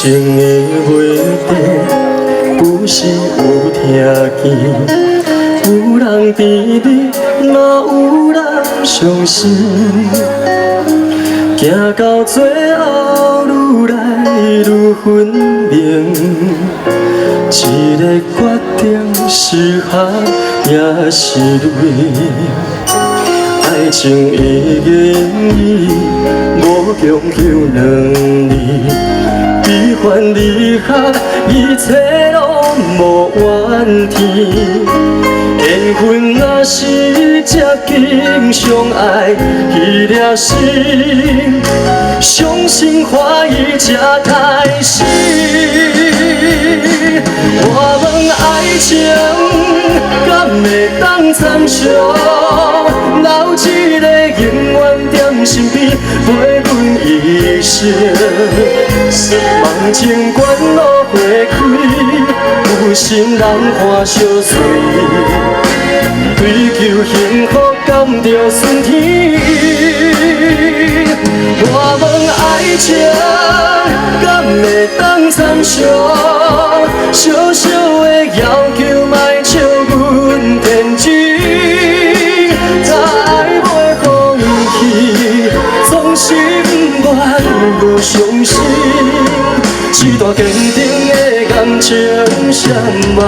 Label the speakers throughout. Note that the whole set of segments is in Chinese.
Speaker 1: 情的袂得，有时有听见，有人甜蜜，嘛有人伤心。行到最后，愈来愈分明，一个决定是合也是累。爱情已经已无强求两字，悲欢离合，一切拢无怨天。缘分若是接近相爱，彼粒心，相信欢喜才开始。我问爱情，敢会当参详？留一个永远踮身边，陪阮一生。梦情关路花开，有心人看相随。追求幸福，甘着顺天。我问爱情，敢会当参详？小小的要求，莫笑阮天真。若爱袂放弃，总是不愿搁伤心。一段坚定的感情，谁嘛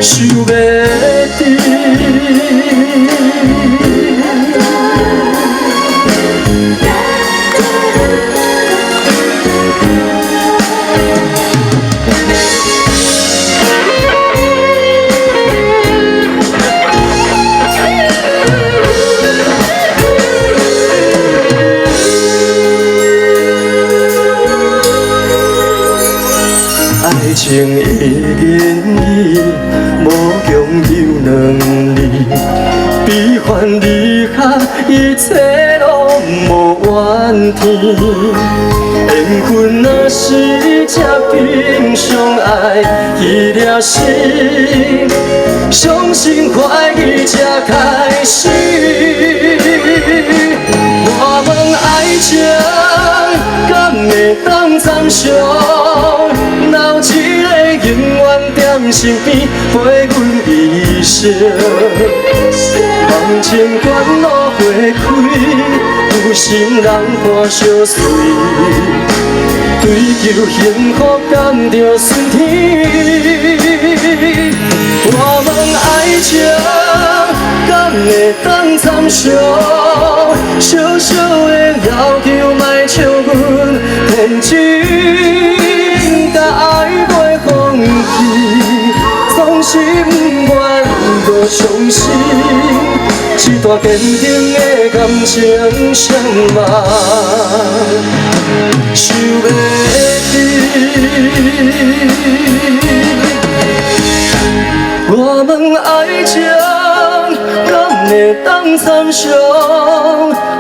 Speaker 1: 想袂甜？爱情已经已无强求两字，悲欢离合，一切拢无怨天。缘分若是接近相爱，彼粒心，相信欢喜才开始。我问爱情，敢会当参详？留一个永远踮身边，陪阮一生。梦情关路花开，有心人看相随。追求幸福，甘着顺天。我问爱情，敢会当参详？小小的要求，莫笑阮天真。爱袂放弃，总是不愿搁伤心。一段坚定的感情，谁嘛想袂甜？我问爱情，敢会当参详？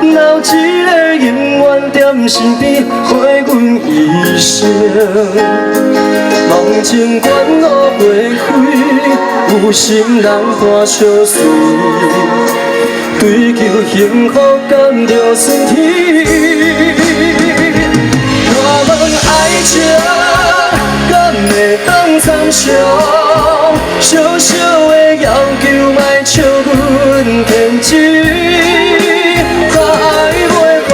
Speaker 1: 留一个永远踮身边，陪阮一生。梦情关路花开，有心人看相随。追求幸福，甘着顺天。我问爱情，敢会当参详？小小的要求，莫笑阮天真。若爱袂放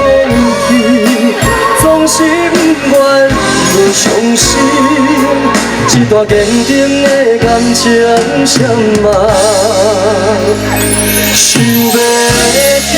Speaker 1: 弃，总是不愿搁伤心。一段坚定的感情，谁嘛想袂甜？